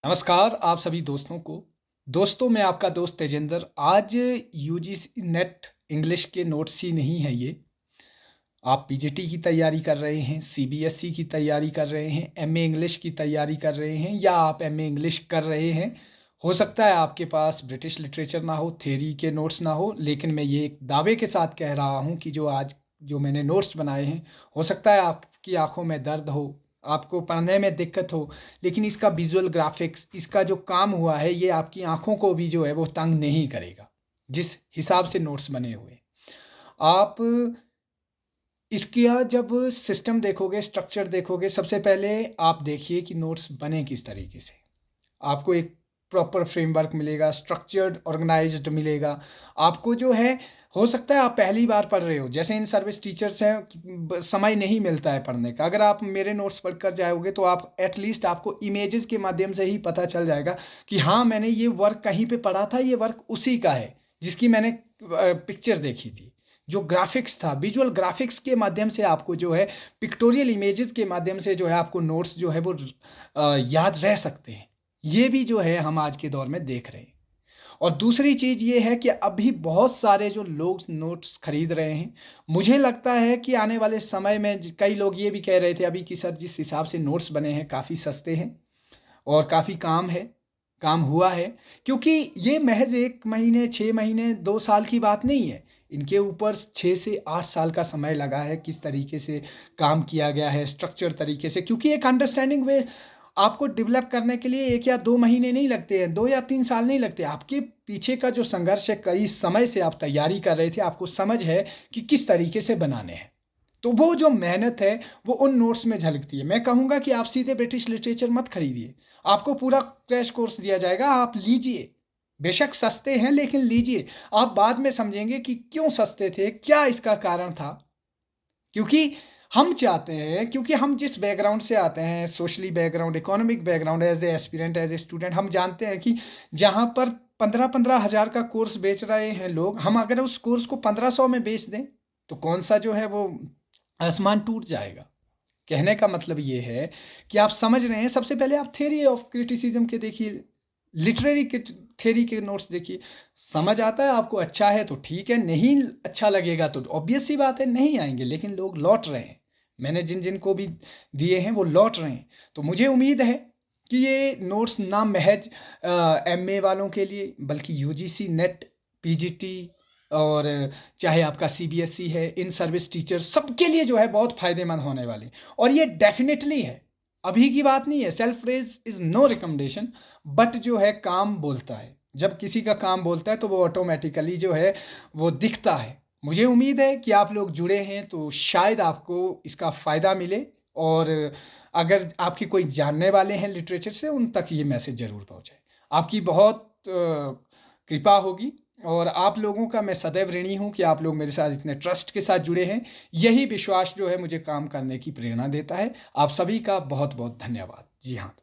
नमस्कार आप सभी दोस्तों को। दोस्तों मैं आपका दोस्त तेजेंद्र। आज यूजीसी नेट इंग्लिश के नोट्स ही नहीं है ये। आप पीजीटी की तैयारी कर रहे हैं, सीबीएसई की तैयारी कर रहे हैं, एमए इंग्लिश की तैयारी कर रहे हैं या आप एमए इंग्लिश कर रहे हैं। हो सकता है आपके पास ब्रिटिश लिटरेचर ना हो, थ्योरी के नोट्स ना हो, लेकिन मैं ये एक दावे के साथ कह रहा हूँ कि जो मैंने नोट्स बनाए हैं, हो सकता है आपकी आंखों में दर्द हो, आपको पढ़ने में दिक्कत हो, लेकिन इसका विजुअल ग्राफिक्स, इसका जो काम हुआ है, ये आपकी आंखों को भी जो है वो तंग नहीं करेगा। जिस हिसाब से नोट्स बने हुए आप इसका जब सिस्टम देखोगे, स्ट्रक्चर देखोगे, सबसे पहले आप देखिए कि नोट्स बने किस तरीके से। आपको एक प्रॉपर फ्रेमवर्क मिलेगा, स्ट्रक्चर्ड ऑर्गेनाइज्ड मिलेगा। आपको जो है, हो सकता है आप पहली बार पढ़ रहे हो, जैसे इन सर्विस टीचर्स हैं, समय नहीं मिलता है पढ़ने का। अगर आप मेरे नोट्स पढ़ कर जाओगे तो आप एटलीस्ट आपको इमेजेस के माध्यम से ही पता चल जाएगा कि हाँ, मैंने ये वर्क कहीं पे पढ़ा था, ये वर्क उसी का है जिसकी मैंने पिक्चर देखी थी। जो ग्राफिक्स था, विजुअल ग्राफिक्स के माध्यम से आपको जो है, पिक्टोरियल इमेजेस के माध्यम से जो है आपको नोट्स जो है वो याद रह सकते हैं। ये भी जो है हम आज के दौर में देख रहे हैं। और दूसरी चीज़ ये है कि अभी बहुत सारे जो लोग नोट्स खरीद रहे हैं, मुझे लगता है कि आने वाले समय में कई लोग ये भी कह रहे थे अभी कि सर जिस हिसाब से नोट्स बने हैं काफ़ी सस्ते हैं और काफ़ी काम हुआ है। क्योंकि ये महज 1 महीने, 6 महीने, 2 साल की बात नहीं है। इनके ऊपर 6 से 8 साल का समय लगा है, किस तरीके से काम किया गया है स्ट्रक्चर तरीके से। क्योंकि एक अंडरस्टैंडिंग वे आपको डेवलप करने के लिए 1 या 2 महीने नहीं लगते हैं, 2 या 3 साल नहीं लगते। आपके पीछे का जो संघर्ष है, कई समय से आप तैयारी कर रहे थे, आपको समझ है कि किस तरीके से बनाने हैं। तो वो जो मेहनत है वो उन नोट्स में झलकती है। मैं कहूँगा कि आप सीधे ब्रिटिश लिटरेचर मत खरीदिए, आपको पूरा क्रैश कोर्स दिया जाएगा, आप लीजिए। बेशक सस्ते हैं लेकिन लीजिए। आप बाद में समझेंगे कि क्यों सस्ते थे, क्या इसका कारण था। क्योंकि हम चाहते हैं, क्योंकि हम जिस बैकग्राउंड से आते हैं, socially background, economic background, as a aspirant, as a student, हम जानते हैं कि जहाँ पर 15-15 हज़ार का कोर्स बेच रहे हैं लोग, हम अगर उस कोर्स को 1500 में बेच दें तो कौन सा जो है वो आसमान टूट जाएगा। कहने का मतलब ये है कि आप समझ रहे हैं। सबसे पहले आप थ्योरी ऑफ क्रिटिसिज्म के देखिए, लिटरेरी के थ्योरी के नोट्स देखिए, समझ आता है आपको, अच्छा है तो ठीक है, नहीं अच्छा लगेगा तो ऑब्वियस सी बात है नहीं आएंगे। लेकिन लोग लौट रहे हैं, मैंने जिन जिन को भी दिए हैं वो लौट रहे हैं। तो मुझे उम्मीद है कि ये नोट्स ना महज एमए वालों के लिए, बल्कि यूजीसी नेट, पीजीटी और चाहे आपका सीबीएसई है, इन सर्विस टीचर, सबके लिए जो है बहुत फ़ायदेमंद होने वाले। और ये डेफिनेटली है, अभी की बात नहीं है। Self praise is no recommendation, but जो है काम बोलता है। जब किसी का काम बोलता है तो वो ऑटोमेटिकली जो है वो दिखता है। मुझे उम्मीद है कि आप लोग जुड़े हैं तो शायद आपको इसका फ़ायदा मिले। और अगर आपके कोई जानने वाले हैं लिटरेचर से, उन तक ये मैसेज ज़रूर पहुँचाए। आपकी बहुत कृपा होगी और आप लोगों का मैं सदैव ऋणी हूँ कि आप लोग मेरे साथ इतने ट्रस्ट के साथ जुड़े हैं। यही विश्वास जो है मुझे काम करने की प्रेरणा देता है। आप सभी का बहुत बहुत धन्यवाद। जी हाँ।